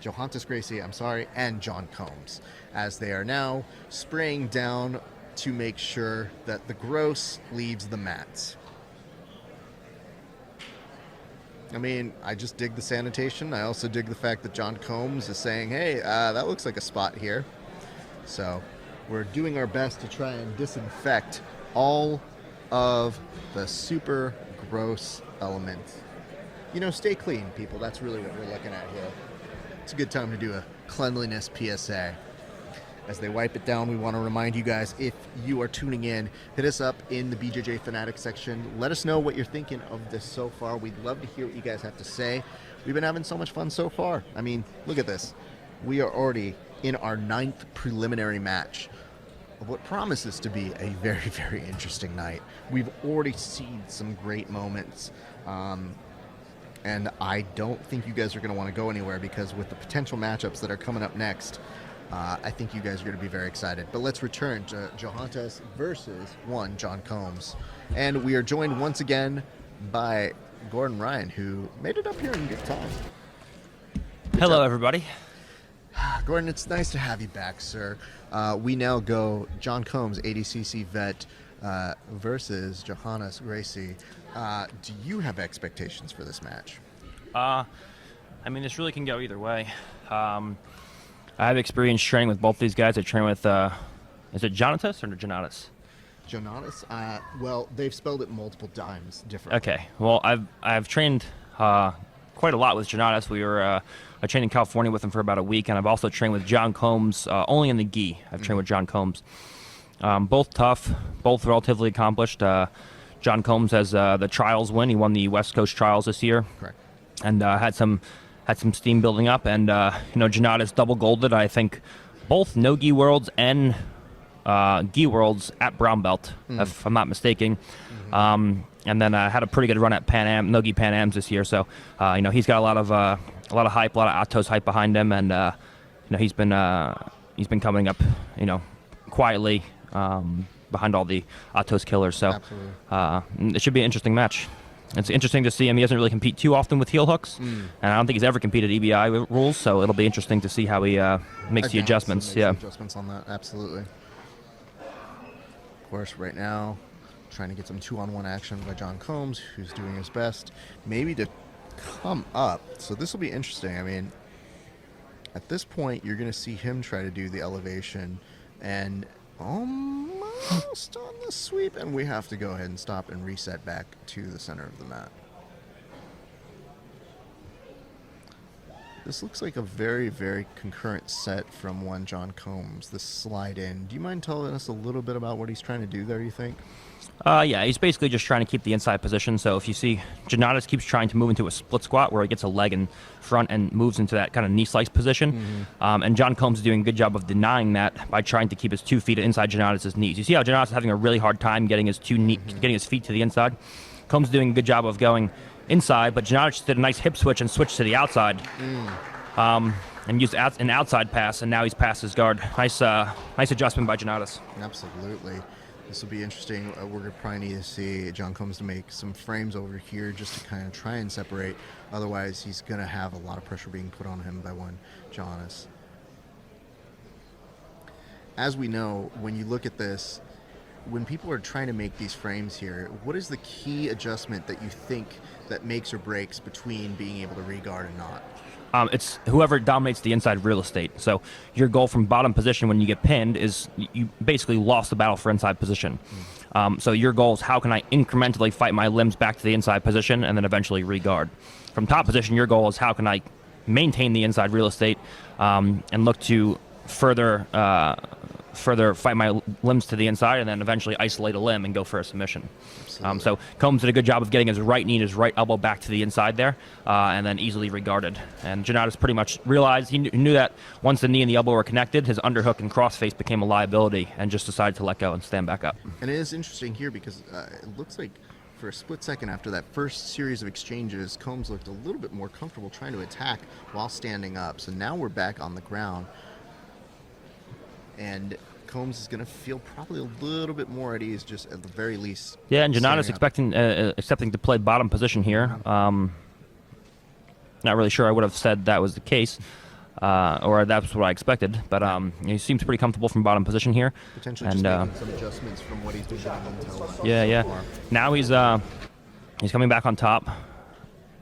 Jonnatas Gracie, and John Combs, as they are now spraying down to make sure that the gross leaves the mats. I mean, I just dig the sanitation. I also dig the fact that John Combs is saying, hey, that looks like a spot here. So we're doing our best to try and disinfect all of the super gross elements. You know, stay clean, people. That's really what we're looking at here. It's a good time to do a cleanliness PSA. As they wipe it down, we want to remind you guys, if you are tuning in, hit us up in the BJJ Fanatics section. Let us know what you're thinking of this so far. We'd love to hear what you guys have to say. We've been having so much fun so far. I mean, look at this. We are already in our 9th preliminary match of what promises to be a very, very interesting night. We've already seen some great moments. And I don't think you guys are going to want to go anywhere, because with the potential matchups that are coming up next, I think you guys are going to be very excited. But let's return to Jonnatas versus John Combs. And we are joined once again by Gordon Ryan, who made it up here in good time. Hello, everybody. Gordon, it's nice to have you back, sir. We now go John Combs, ADCC vet, versus Jonnatas Gracie. Do you have expectations for this match? I mean, this really can go either way. I have experience training with both these guys. I train with, is it Jonnatas or Jonnatas? Jonnatas? Well, they've spelled it multiple times differently. Okay. Well, I've trained quite a lot with Jonnatas. I trained in California with him for about a week, and I've also trained with John Combs only in the gi. I've trained with John Combs. Both tough, both relatively accomplished. John Combs has the trials win. He won the West Coast trials this year. Correct. And had some steam building up, and Jonnatas double golded, I think, both no gi worlds and gi worlds at brown belt, if I'm not mistaken. And then had a pretty good run at Pan Am, no gi Pan Ams this year. So he's got a lot of hype, a lot of Atos hype behind him, and he's been coming up quietly behind all the Atos killers. So it should be an interesting match. It's interesting to see him. He doesn't really compete too often with heel hooks, and I don't think he's ever competed EBI rules, so it'll be interesting to see how he makes the adjustments. The adjustments on that, absolutely. Of course, right now, trying to get some 2-on-1 action by John Combs, who's doing his best, maybe to come up. So this will be interesting. I mean, at this point, you're going to see him try to do the elevation, and almost on the sweep, and we have to go ahead and stop and reset back to the center of the mat. This looks like a very, very concurrent set from John Combs, this slide in. Do you mind telling us a little bit about what he's trying to do there, you think? Yeah, he's basically just trying to keep the inside position. So if you see, Jonnatas keeps trying to move into a split squat where he gets a leg in front and moves into that kind of knee slice position. And John Combs is doing a good job of denying that by trying to keep his 2 feet inside Jonnatas' knees. You see how Jonnatas is having a really hard time getting his getting his feet to the inside? Combs is doing a good job of going inside, but Jonnatas did a nice hip switch and switched to the outside. And used an outside pass, and now he's past his guard. Nice adjustment by Jonnatas. Absolutely. This will be interesting. We're going to probably need to see John Combs to make some frames over here just to kind of try and separate. Otherwise, he's going to have a lot of pressure being put on him by Jonnatas. As we know, when you look at this, when people are trying to make these frames here, what is the key adjustment that you think that makes or breaks between being able to regard and not? It's whoever dominates the inside real estate. So your goal from bottom position when you get pinned is you basically lost the battle for inside position. So your goal is how can I incrementally fight my limbs back to the inside position and then eventually regard. From top position, your goal is how can I maintain the inside real estate and look to further fight my limbs to the inside and then eventually isolate a limb and go for a submission. So Combs did a good job of getting his right knee and his right elbow back to the inside there and then easily regarded. And Jonnatas pretty much realized, he knew that once the knee and the elbow were connected, his underhook and crossface became a liability and just decided to let go and stand back up. And it is interesting here because it looks like for a split second after that first series of exchanges, Combs looked a little bit more comfortable trying to attack while standing up. So now we're back on the ground. And Combs is going to feel probably a little bit more at ease, just at the very least. Yeah, and Jonnatas accepting to play bottom position here. Not really sure I would have said that was the case. or that's what I expected. But he seems pretty comfortable from bottom position here. Potentially And, just making some adjustments from what he's been doing until yeah. far. Now he's coming back on top,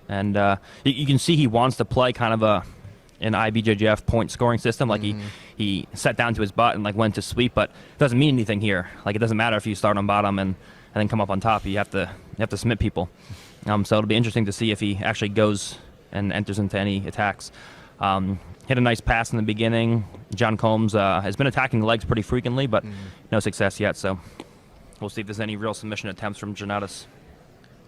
and you can see he wants to play kind of an IBJJF point scoring system. Like he sat down to his butt and like went to sweep, but it doesn't mean anything here. Like it doesn't matter if you start on bottom and then come up on top. You have to submit people. So it'll be interesting to see if he actually goes and enters into any attacks. Hit a nice pass in the beginning. John Combs has been attacking legs pretty frequently, but no success yet. So we'll see if there's any real submission attempts from Jonnatas.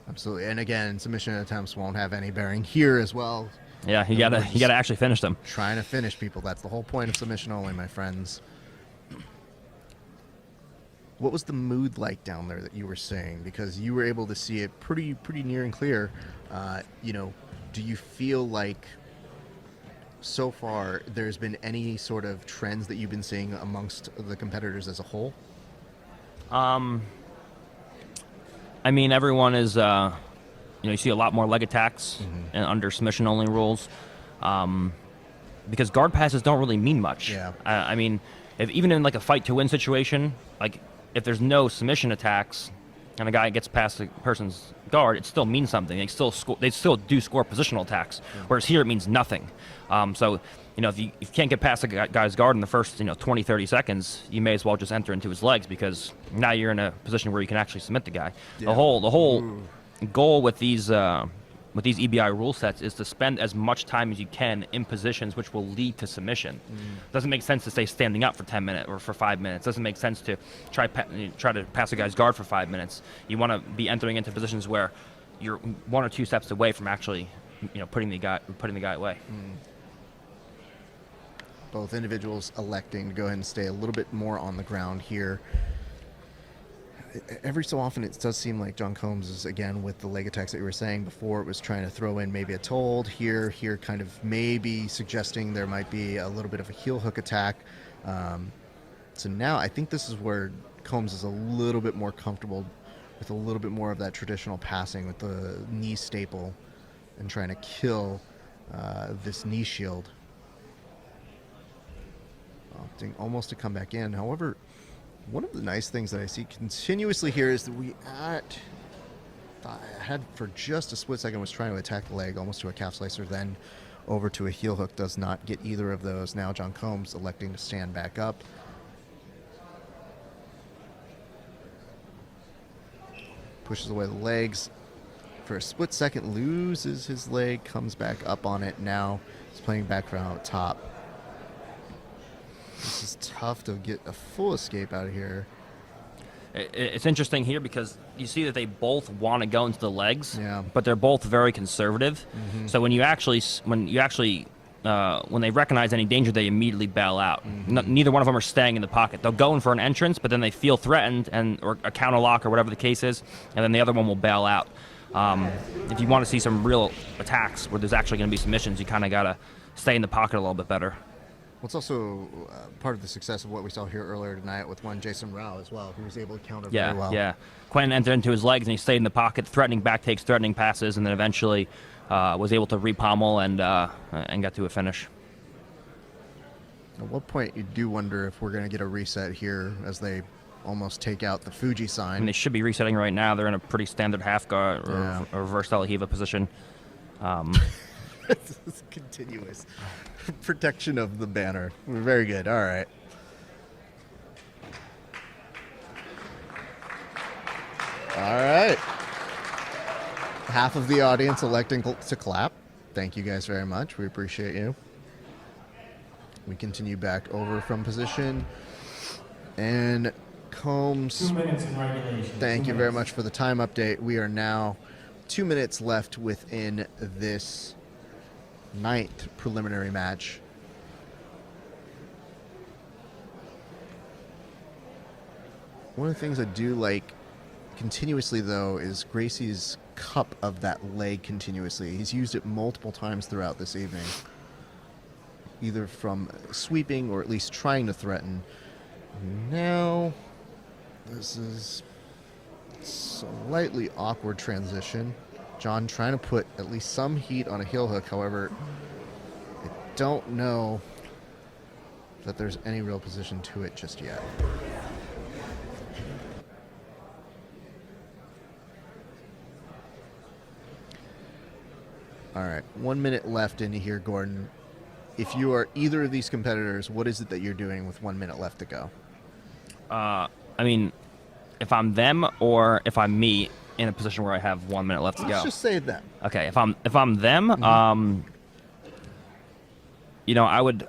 Absolutely, and again, submission attempts won't have any bearing here as well. Yeah, you gotta actually finish them. Trying to finish people. That's the whole point of submission only, my friends. What was the mood like down there that you were saying? Because you were able to see it pretty near and clear. Do you feel like so far there's been any sort of trends that you've been seeing amongst the competitors as a whole? I mean, everyone is, you see a lot more leg attacks and under submission-only rules, because guard passes don't really mean much. Yeah. I mean, even in like a fight-to-win situation, like if there's no submission attacks and a guy gets past the person's guard, it still means something. They still do score positional attacks, whereas here it means nothing. So, if you can't get past a guy's guard in the first 20, 30 seconds, you may as well just enter into his legs, because now you're in a position where you can actually submit the guy. Yeah. The whole goal with these EBI rule sets is to spend as much time as you can in positions which will lead to submission. Doesn't make sense to stay standing up for 10 minutes or for 5 minutes. Doesn't make sense to try to pass a guy's guard for 5 minutes. You want to be entering into positions where you're 1 or 2 steps away from actually putting the guy away. Both individuals electing to go ahead and stay a little bit more on the ground here. Every so often it does seem like John Combs is, again, with the leg attacks that you were saying before, it was trying to throw in maybe a told here kind of maybe suggesting there might be a little bit of a heel hook attack. So now I think this is where Combs is a little bit more comfortable with a little bit more of that traditional passing with the knee staple and trying to kill this knee shield. Opting almost to come back in. However, one of the nice things that I see continuously here is that I had for just a split second was trying to attack the leg almost to a calf slicer, then over to a heel hook. Does not get either of those. Now John Combs electing to stand back up. Pushes away the legs. For a split second, loses his leg, comes back up on it. Now he's playing back from out top. This is tough to get a full escape out of here. It's interesting here because you see that they both want to go into the legs, yeah, but they're both very conservative. So when they recognize any danger, they immediately bail out. Neither one of them are staying in the pocket. They'll go in for an entrance, but then they feel threatened or a counter lock or whatever the case is, and then the other one will bail out. If you want to see some real attacks where there's actually going to be submissions, you kind of got to stay in the pocket a little bit better. Well, it's also part of the success of what we saw here earlier tonight with one Jason Rao as well, who was able to counter very well. Yeah. Quentin entered into his legs and he stayed in the pocket, threatening back takes, threatening passes, and then eventually was able to repommel and got to a finish. At what point you do wonder if we're going to get a reset here as they almost take out the Fuji sign. And they should be resetting right now. They're in a pretty standard half guard or reverse Telehiva position. It's continuous protection of the banner. Very good. All right. All right. Half of the audience electing to clap. Thank you guys very much. We appreciate you. We continue back over from position. And Combs, 2 minutes in regulation. Thank you very much for the time update. We are now 2 minutes left within this ninth preliminary match. One of the things I do like continuously, though, is Gracie's cup of that leg continuously. He's used it multiple times throughout this evening, either from sweeping or at least trying to threaten. Now, this is a slightly awkward transition. John trying to put at least some heat on a heel hook. However, it don't know that there's any real position to it just yet. All right, 1 minute left in here, Gordon. If you are either of these competitors, what is it that you're doing with 1 minute left to go? I mean, if I'm them or if I'm me in a position where I have 1 minute left to go. Let's just say them. Okay, if I'm them, you know, I would.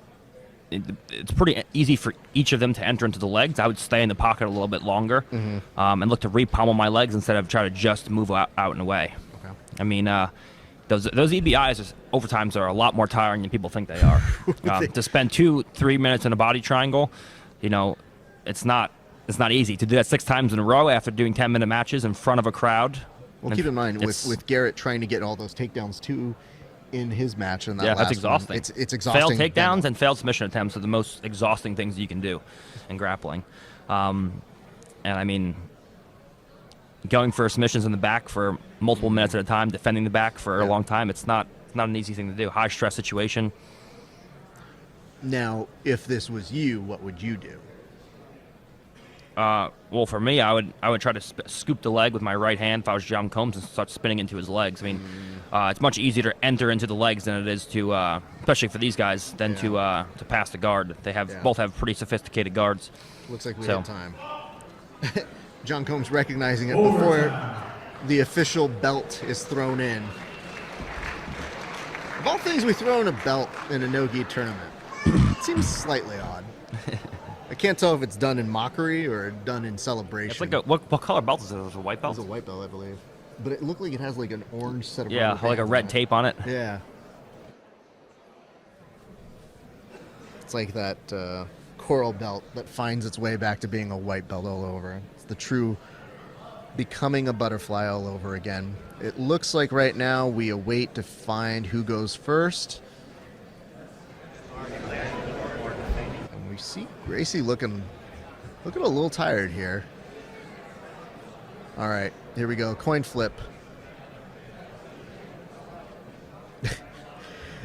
It's pretty easy for each of them to enter into the legs. I would stay in the pocket a little bit longer and look to re-pommel my legs instead of try to just move out and away. Okay. I mean, those EBIs overtimes are a lot more tiring than people think they are. To spend 2-3 minutes in a body triangle, you know, it's not easy to do that 6 times in a row after doing 10-minute matches in front of a crowd. Well, keep in mind with Garrett trying to get all those takedowns too in his match in that last that's exhausting. One, it's exhausting. Failed takedowns and failed submission attempts are the most exhausting things you can do in grappling. And I mean, going for submissions in the back for multiple minutes at a time, defending the back for a long time, it's not an easy thing to do. High stress situation. Now, if this was you, what would you do? Well, for me, I would try to scoop the leg with my right hand if I was John Combs and start spinning into his legs. I mean, it's much easier to enter into the legs than it is to, especially for these guys, than to pass the guard. They both have pretty sophisticated guards. Looks like we have time. John Combs recognizing it before the official belt is thrown in. Of all things, we throw in a belt in a no-gi tournament. It seems slightly odd. I can't tell if it's done in mockery or done in celebration. It's like what color belt is it? Is it a white belt? It's a white belt, I believe. But it looked like it has like an orange set of like a red tape on it. Yeah. It's like that coral belt that finds its way back to being a white belt all over. It's the true becoming a butterfly all over again. It looks like right now we await to find who goes first. And we see Gracie looking a little tired here. All right, here we go. Coin flip.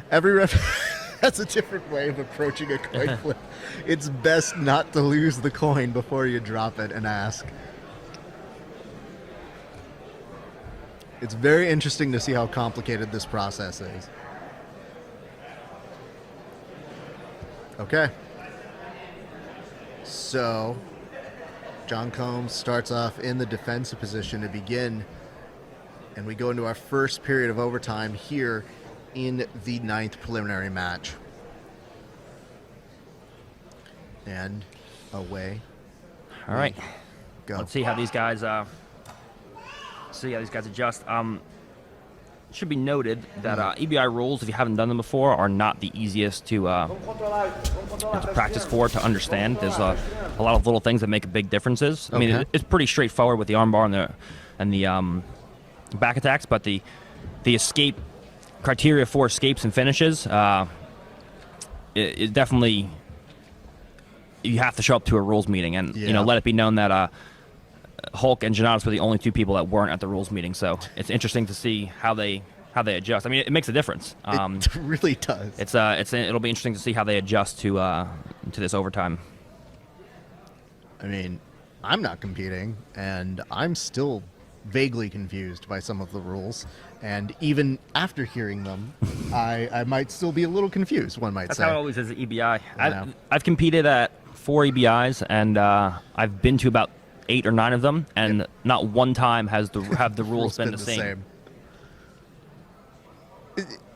Every ref has a different way of approaching a coin flip. It's best not to lose the coin before you drop it and ask. It's very interesting to see how complicated this process is. Okay. So, John Combs starts off in the defensive position to begin, and we go into our first period of overtime here in the 9th preliminary match. And away. All right. Go. Let's see how these guys adjust. It should be noted that EBI rules, if you haven't done them before, are not the easiest to practice for, to understand. There's a lot of little things that make big differences. I mean, it's pretty straightforward with the armbar and the back attacks, but the escape criteria for escapes and finishes, it definitely, you have to show up to a rules meeting and let it be known that Hulk and Jonnatas were the only 2 people that weren't at the rules meeting, so it's interesting to see how they adjust. I mean, it makes a difference. It really does. It'll be interesting to see how they adjust to this overtime. I mean, I'm not competing, and I'm still vaguely confused by some of the rules. And even after hearing them, I might still be a little confused, one might say. That's how it always is at EBI. Yeah. I've competed at 4 EBIs, and I've been to about 8 or 9 of them, and not one time have the rules been the same.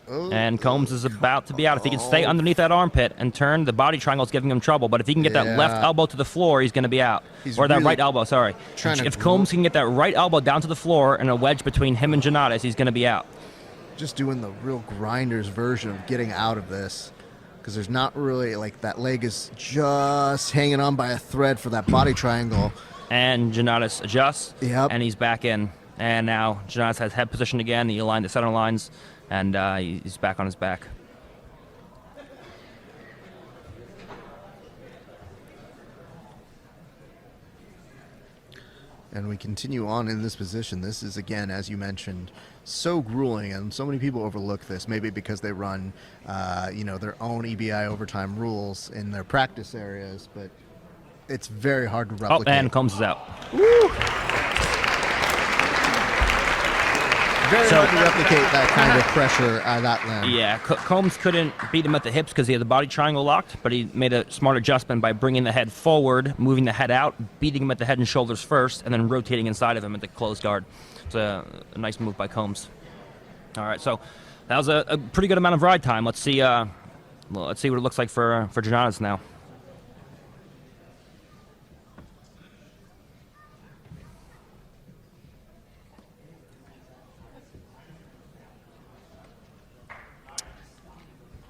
And Combs is about to be out. If he can stay underneath that armpit and turn, the body triangle is giving him trouble. But if he can get that left elbow to the floor, he's going to be out. Or that right elbow, sorry. If Combs can get that right elbow down to the floor and a wedge between him and Jonnatas, he's going to be out. Just doing the real grinders version of getting out of this. Because there's not really, like, that leg is just hanging on by a thread for that body triangle. And Jonnatas adjusts, and he's back in. And now Jonnatas has head position again. He aligned the center lines. And he's back on his back. And we continue on in this position. This is, again, as you mentioned, so grueling, and so many people overlook this, maybe because they run, their own EBI overtime rules in their practice areas, but it's very hard to replicate. Oh, and Combs is out. Woo! Very hard to replicate that kind of pressure out of that limb. Yeah, Combs couldn't beat him at the hips because he had the body triangle locked, but he made a smart adjustment by bringing the head forward, moving the head out, beating him at the head and shoulders first, and then rotating inside of him at the closed guard. It's a nice move by Combs. All right, so that was a pretty good amount of ride time. Let's see what it looks like for Jonnatas now.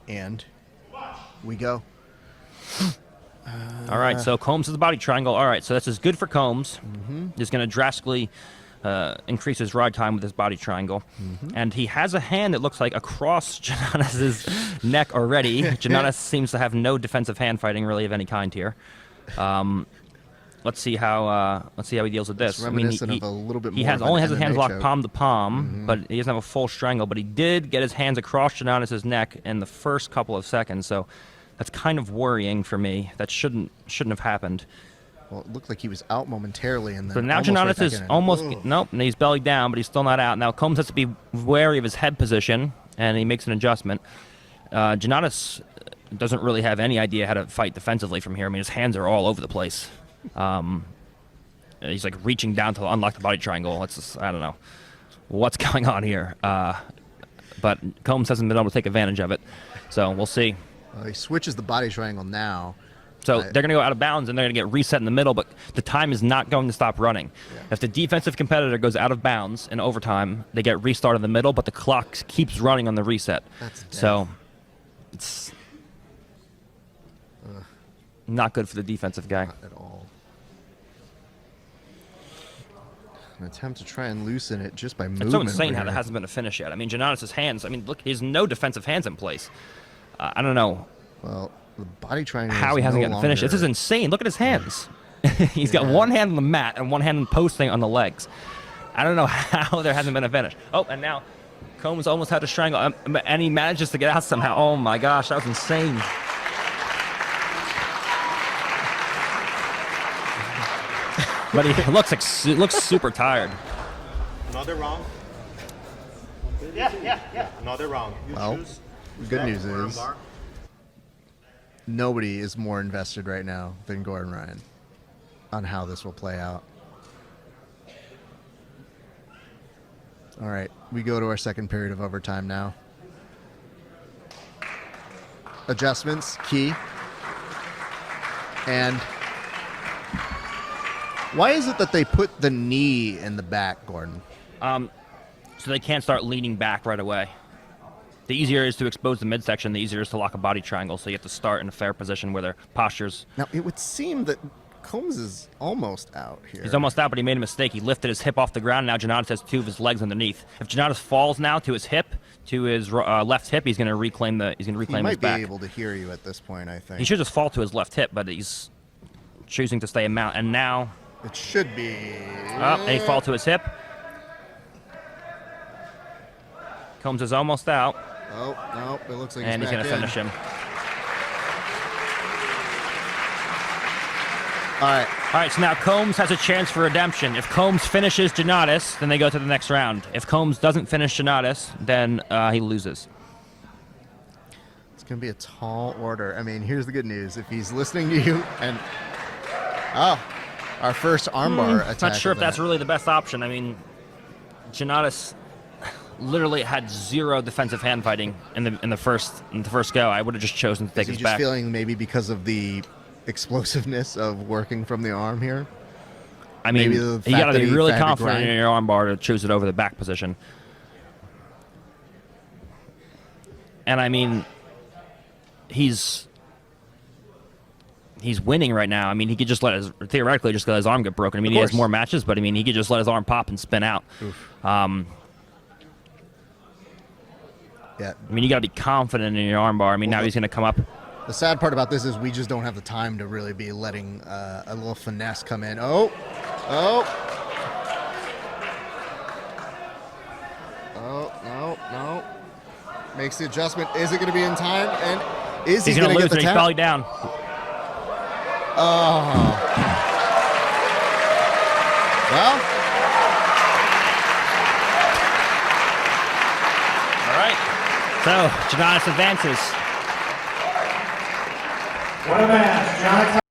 And we go. All right, so Combs is the body triangle. All right, so this is good for Combs. He's going to drastically increase his ride time with his body triangle. And he has a hand that looks like across Jonnatas' neck already. Jonnatas seems to have no defensive hand fighting really of any kind here. Let's see how he deals with this. It's reminiscent of a little bit more. He only has his hands locked palm to palm, but he doesn't have a full strangle. But he did get his hands across Jonnatas' neck in the first couple of seconds, so that's kind of worrying for me. That shouldn't have happened. Well, it looked like he was out momentarily, and then. So now Jonnatas is almost nope. And he's belly down, but he's still not out. Now Combs has to be wary of his head position, and he makes an adjustment. Jonnatas doesn't really have any idea how to fight defensively from here. I mean, his hands are all over the place. He's like reaching down to unlock the body triangle. It's just, I don't know what's going on here. But Combs hasn't been able to take advantage of it. So we'll see. He switches the body triangle now. So they're going to go out of bounds, and they're going to get reset in the middle, but the time is not going to stop running. Yeah. If the defensive competitor goes out of bounds in overtime, they get restarted in the middle, but the clock keeps running on the reset. That's death. So it's not good for the defensive guy. Not at all. An attempt to try and loosen it just by moving. It's so insane how there hasn't been a finish yet. I mean, Jonnatas' hands, I mean, look, he has no defensive hands in place. I don't know. Well, the body triangle how he hasn't gotten finished. This is insane. Look at his hands. He's got one hand on the mat and one hand posting on the legs. I don't know how there hasn't been a finish. Oh, and now Combs almost had a strangle, and he manages to get out somehow. Oh my gosh, that was insane. But he looks super tired. Another round. Yeah. Another round. Well, the good news is nobody is more invested right now than Gordon Ryan on how this will play out. All right, we go to our second period of overtime now. Adjustments, key. And why is it that they put the knee in the back, Gordon? So they can't start leaning back right away. The easier it is to expose the midsection, the easier it is to lock a body triangle, so you have to start in a fair position where their posture's... Now, it would seem that Combs is almost out here. He's almost out, but he made a mistake. He lifted his hip off the ground, and now Jonnatas has two of his legs underneath. If Jonnatas falls now to his hip, to his left hip, he's going to reclaim his back. He might be able to hear you at this point, I think. He should just fall to his left hip, but he's choosing to stay in mount, and now... It should be... and he fall to his hip. Combs is almost out. Oh, no, it looks like and he's going to finish him. All right, so now Combs has a chance for redemption. If Combs finishes Jonnatas, then they go to the next round. If Combs doesn't finish Jonnatas, then he loses. It's going to be a tall order. I mean, here's the good news. If he's listening to you and... Oh, our first armbar attack. Not sure if that's really the best option. I mean, Jonnatas literally had zero defensive hand fighting in the first go. I would have just chosen to take his back. Is he just feeling maybe because of the explosiveness of working from the arm here? I mean, you got to be really confident in your arm bar to choose it over the back position. And I mean, he's winning right now. I mean, he could just theoretically just let his arm get broken. I mean, he has more matches, but I mean, he could just let his arm pop and spin out. Yeah. I mean, you got to be confident in your arm bar. I mean, now he's going to come up. The sad part about this is we just don't have the time to really be letting a little finesse come in. Oh, makes the adjustment. Is it going to be in time? And is he He's going going to to get lose the it. He's tap? probably down. Oh. Well. All right. So, Jonnatas advances. What a match. Jonnatas